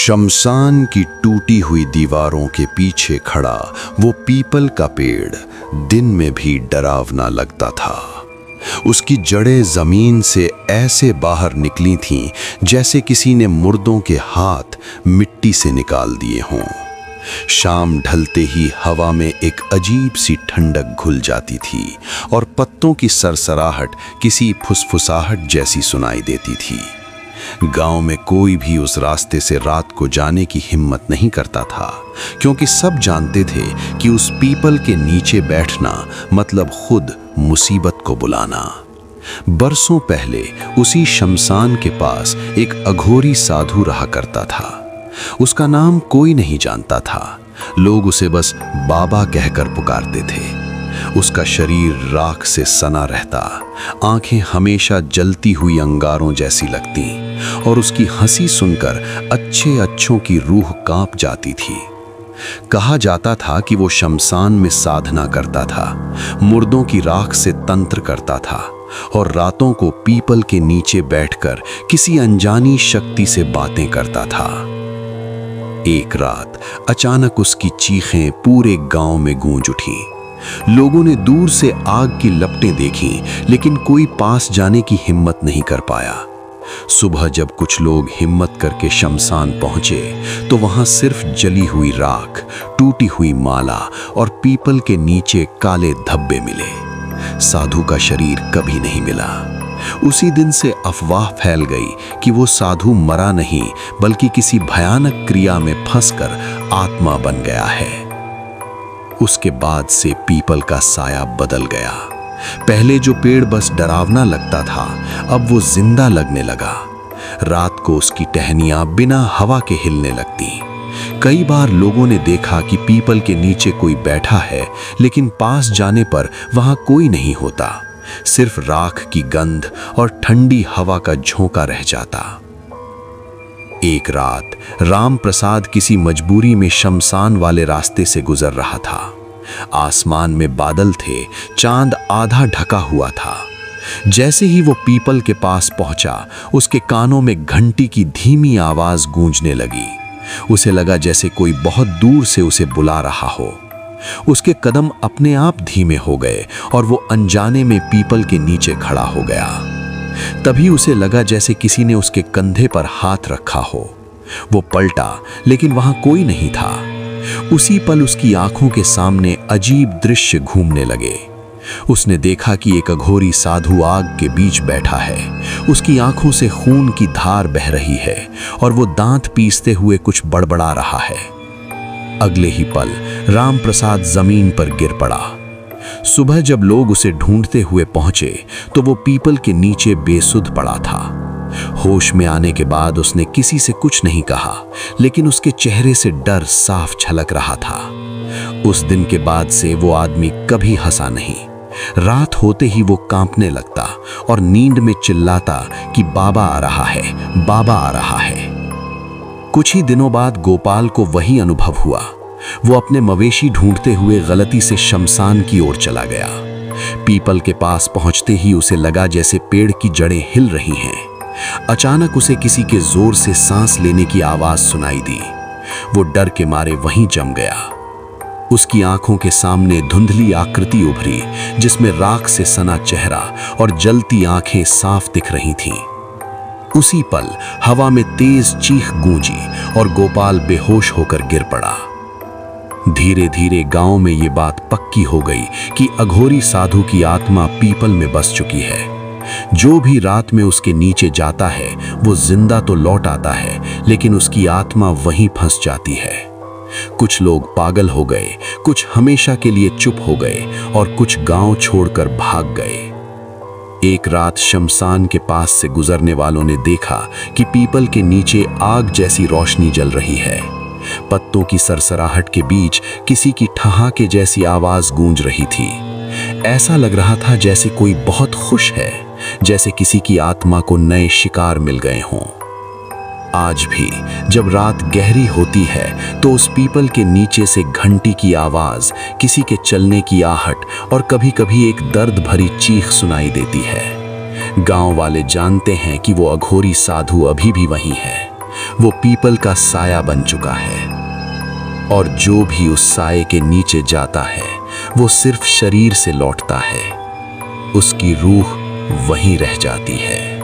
शमशान की टूटी हुई दीवारों के पीछे खड़ा वो पीपल का पेड़ दिन में भी डरावना लगता था। उसकी जड़ें जमीन से ऐसे बाहर निकली थीं जैसे किसी ने मुर्दों के हाथ मिट्टी से निकाल दिए हों। शाम ढलते ही हवा में एक अजीब सी ठंडक घुल जाती थी और पत्तों की सरसराहट किसी फुसफुसाहट जैसी सुनाई देती थी। गांव में कोई भी उस रास्ते से रात को जाने की हिम्मत नहीं करता था, क्योंकि सब जानते थे कि उस पीपल के नीचे बैठना मतलब खुद मुसीबत को बुलाना। बरसों पहले उसी शमशान के पास एक अघोरी साधु रहा करता था। उसका नाम कोई नहीं जानता था, लोग उसे बस बाबा कहकर पुकारते थे। उसका शरीर राख से सना रहता, आंखें हमेशा जलती हुई अंगारों जैसी लगती और उसकी हंसी सुनकर अच्छे अच्छों की रूह कांप जाती थी। कहा जाता था कि वो शमशान में साधना करता था, मुर्दों की राख से तंत्र करता था और रातों को पीपल के नीचे बैठकर किसी अनजानी शक्ति से बातें करता था। एक रात अचानक उसकी चीखें पूरे गांव में गूंज उठीं। लोगों ने दूर से आग की लपटें देखीं, लेकिन कोई पास जाने की हिम्मत नहीं कर पाया। सुबह जब कुछ लोग हिम्मत करके शमशान पहुंचे तो वहां सिर्फ जली हुई राख, टूटी हुई माला और पीपल के नीचे काले धब्बे मिले। साधु का शरीर कभी नहीं मिला। उसी दिन से अफवाह फैल गई कि वो साधु मरा नहीं, बल्कि किसी भयानक क्रिया में फंसकर आत्मा बन गया है। उसके बाद से पीपल का साया बदल गया। पहले जो पेड़ बस डरावना लगता था, अब वो जिंदा लगने लगा। रात को उसकी टहनियां बिना हवा के हिलने लगती। कई बार लोगों ने देखा कि पीपल के नीचे कोई बैठा है, लेकिन पास जाने पर वहां कोई नहीं होता, सिर्फ राख की गंध और ठंडी हवा का झोंका रह जाता। एक रात राम प्रसाद किसी मजबूरी में शमशान वाले रास्ते से गुजर रहा था। आसमान में बादल थे, चांद आधा ढका हुआ था। जैसे ही वो पीपल के पास पहुंचा, उसके कानों में घंटी की धीमी आवाज गूंजने लगी। उसे लगा जैसे कोई बहुत दूर से उसे बुला रहा हो। उसके कदम अपने आप धीमे हो गए और वो अनजाने में पीपल के नीचे खड़ा हो गया। तभी उसे लगा जैसे किसी ने उसके कंधे पर हाथ रखा हो। वो पलटा, लेकिन वहां कोई नहीं था। उसी पल उसकी आंखों के सामने अजीब दृश्य घूमने लगे। उसने देखा कि एक अघोरी साधु आग के बीच बैठा है। उसकी आंखों से खून की धार बह रही है और वो दांत पीसते हुए कुछ बड़बड़ा रहा है। अगले ही पल राम प्रसाद जमीन पर गिर पड़ा। सुबह जब लोग उसे ढूंढते हुए पहुंचे तो वो पीपल के नीचे बेसुध पड़ा था। होश में आने के बाद उसने किसी से कुछ नहीं कहा, लेकिन उसके चेहरे से डर साफ झलक रहा था। उस दिन के बाद से वो आदमी कभी हंसा नहीं। रात होते ही वो कांपने लगता और नींद में चिल्लाता कि बाबा आ रहा है, बाबा आ रहा है। कुछ ही दिनों बाद गोपाल को वही अनुभव हुआ। वो अपने मवेशी ढूंढते हुए गलती से शमशान की ओर चला गया। पीपल के पास पहुंचते ही उसे लगा जैसे पेड़ की जड़ें हिल रही हैं। अचानक उसे किसी के जोर से सांस लेने की आवाज सुनाई दी। वो डर के मारे वहीं जम गया। उसकी आंखों के सामने धुंधली आकृति उभरी, जिसमें राख से सना चेहरा और जलती आंखें साफ दिख रही थीं। उसी पल हवा में तेज चीख गूंजी और गोपाल बेहोश होकर गिर पड़ा। धीरे धीरे गांव में ये बात पक्की हो गई कि अघोरी साधु की आत्मा पीपल में बस चुकी है। जो भी रात में उसके नीचे जाता है वो जिंदा तो लौट आता है, लेकिन उसकी आत्मा वहीं फंस जाती है। कुछ लोग पागल हो गए, कुछ हमेशा के लिए चुप हो गए और कुछ गांव छोड़कर भाग गए। एक रात शमशान के पास से गुजरने वालों ने देखा कि पीपल के नीचे आग जैसी रोशनी जल रही है। पत्तों की सरसराहट के बीच किसी की ठहाके जैसी आवाज गूंज रही थी। ऐसा लग रहा था जैसे कोई बहुत खुश है, जैसे किसी की आत्मा को नए शिकार मिल गए हों। आज भी जब रात गहरी होती है तो उस पीपल के नीचे से घंटी की आवाज, किसी के चलने की आहट और कभी-कभी एक दर्द भरी चीख सुनाई देती है। गांव वाले जानते हैं कि वो अघोरी साधु अभी भी वहीं है। वो पीपल का साया बन चुका है, और जो भी उस साये के नीचे जाता है वो सिर्फ शरीर से लौटता है, उसकी रूह वहीं रह जाती है।